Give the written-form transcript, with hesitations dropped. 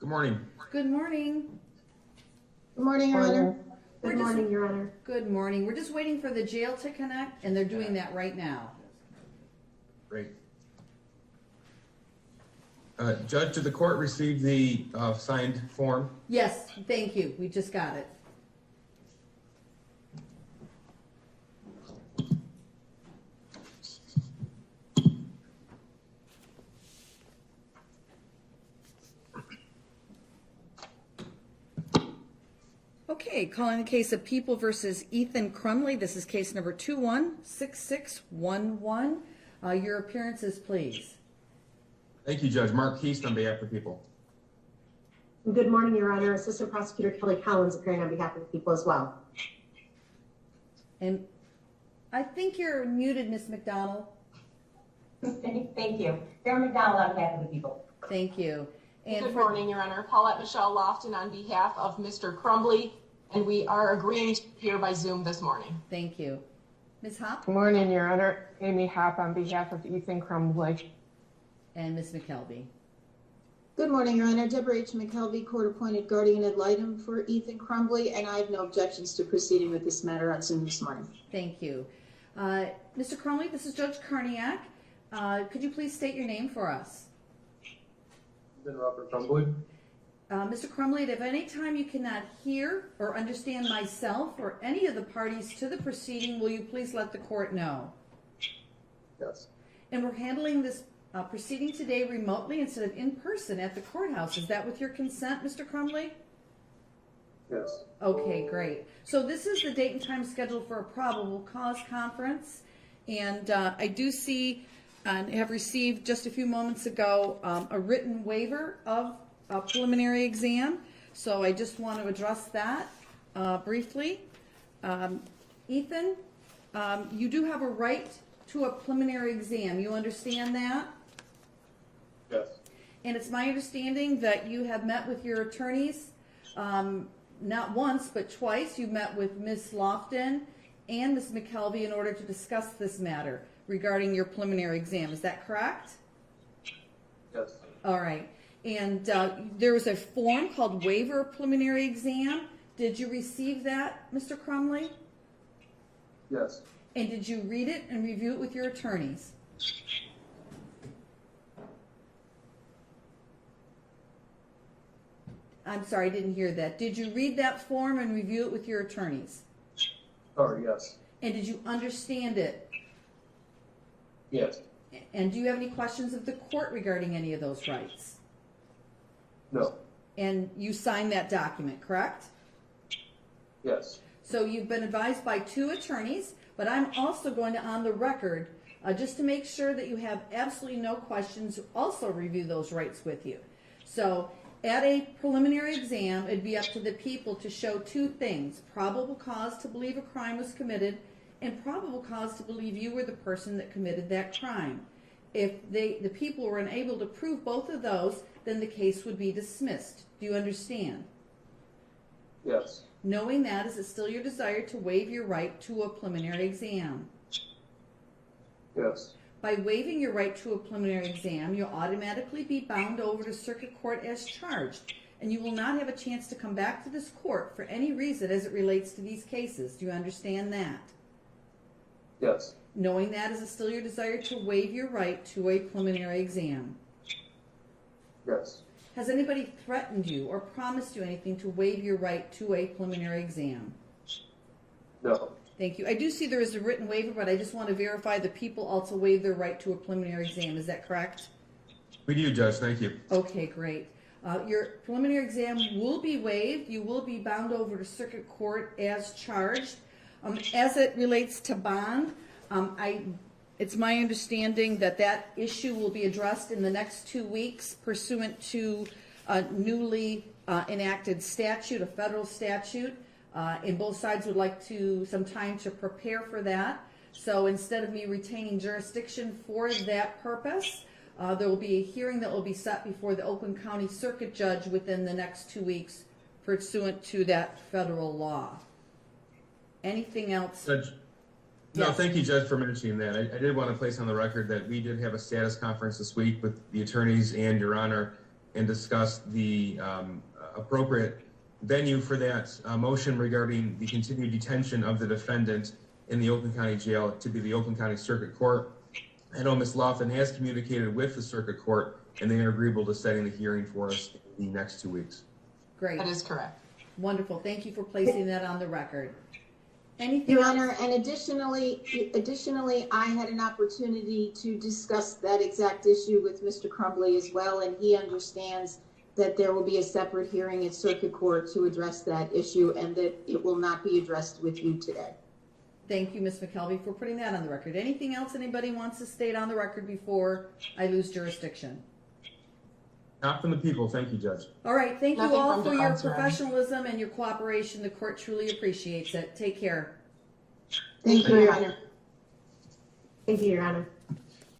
Good morning. Good morning. Good morning, Your Honor. Good morning, Your Honor. Good morning. We're just waiting for the jail to connect, and they're doing that right now. Great. Judge, did the court receive the signed form? Yes, thank you. We just got it. Okay, calling the case of People versus Ethan Crumbley. This is case number 216611. Your appearances, please. Thank you, Judge. Mark Keast on behalf of the people. Good morning, Your Honor. Assistant Prosecutor Kelly Collins appearing on behalf of the people as well. And I think you're muted, Ms. McDonald. Thank you. Sarah McDonald on behalf of the people. Thank you. And Good morning, Your Honor. Paulette Michelle Lofton on behalf of Mr. Crumbley, and we are agreeing to appear by Zoom this morning. Thank you. Ms. Hopp Good morning, Your Honor. Amy Hopp on behalf of Ethan Crumbley. and Ms. McKelvey. Good morning, Your Honor. Deborah H. McKelvey, court-appointed guardian ad litem for Ethan Crumbley, and I have no objections to proceeding with this matter on Zoom this morning. Thank you. Mr. Crumbley, this is Judge Karniak. Could you please state your name for us? Robert Crumbley. Mr. Crumbley, if any time you cannot hear or understand myself or any of the parties to the proceeding, will you please let the court know? Yes. And we're handling this proceeding today remotely instead of in person at the courthouse. Is that with your consent, Mr. Crumbley? Yes. Okay, great. So this is the date and time scheduled for a probable cause conference. And I do see and have received just a few moments ago a written waiver of a preliminary exam. So I just want to address that briefly. Ethan, you do have a right to a preliminary exam. You understand that? Yes. And it's my understanding that you have met with your attorneys, not once, but twice. You met with Ms. Lofton and Ms. McKelvey in order to discuss this matter regarding your preliminary exam. Is that correct? Yes. All right. And there was a form called Waiver of Preliminary Exam. Did you receive that, Mr. Crumbley? Yes. And did you read it and review it with your attorneys? I'm sorry, I didn't hear that. Did you read that form and review it with your attorneys? Sorry, yes. And did you understand it? Yes. And do you have any questions of the court regarding any of those rights? No. And you signed that document, correct? Yes. So you've been advised by two attorneys, but I'm also going to, on the record, just to make sure that you have absolutely no questions, also review those rights with you. So at a preliminary exam, it'd be up to the people to show two things: probable cause to believe a crime was committed and probable cause to believe you were the person that committed that crime. If the people were unable to prove both of those, then the case would be dismissed. Do you understand? Yes. Knowing that, is it still your desire to waive your right to a preliminary exam? Yes. By waiving your right to a preliminary exam, you'll automatically be bound over to circuit court as charged, and you will not have a chance to come back to this court for any reason as it relates to these cases. Do you understand that? Yes. Knowing that, is it still your desire to waive your right to a preliminary exam? Yes. Has anybody threatened you or promised you anything to waive your right to a preliminary exam? No. Thank you. I do see there is a written waiver, but I just want to verify the people also waive their right to a preliminary exam. Is that correct? We do, Judge. Thank you. Okay, great. Your preliminary exam will be waived. You will be bound over to circuit court as charged. As it relates to bond, it's my understanding that that issue will be addressed in the next 2 weeks pursuant to a newly enacted statute, a federal statute. And both sides would like some time to prepare for that. So instead of me retaining jurisdiction for that purpose, there will be a hearing that will be set before the Oakland County Circuit Judge within the next 2 weeks pursuant to that federal law. Anything else? Judge, no, Yes. thank you, Judge, for mentioning that. I did want to place on the record that we did have a status conference this week with the attorneys and Your Honor, and discuss the appropriate venue for that motion regarding the continued detention of the defendant in the Oakland County Jail to be the Oakland County Circuit Court. I know Ms. Lofton has communicated with the Circuit Court, and they are agreeable to setting the hearing for us in the next 2 weeks. Great. That is correct. Wonderful. Thank you for placing that on the record. Anything Your else? Honor, and additionally, I had an opportunity to discuss that exact issue with Mr. Crumbley as well, and he understands that there will be a separate hearing at Circuit Court to address that issue and that it will not be addressed with you today. Thank you, Ms. McKelvey, for putting that on the record. Anything else anybody wants to state on the record before I lose jurisdiction? Not from the people. Thank you, Judge. All right. Thank you Nothing all from for the your council. professionalism and your cooperation. The court truly appreciates it. Take care. Thank you, Your Honor. Thank you, Your Honor.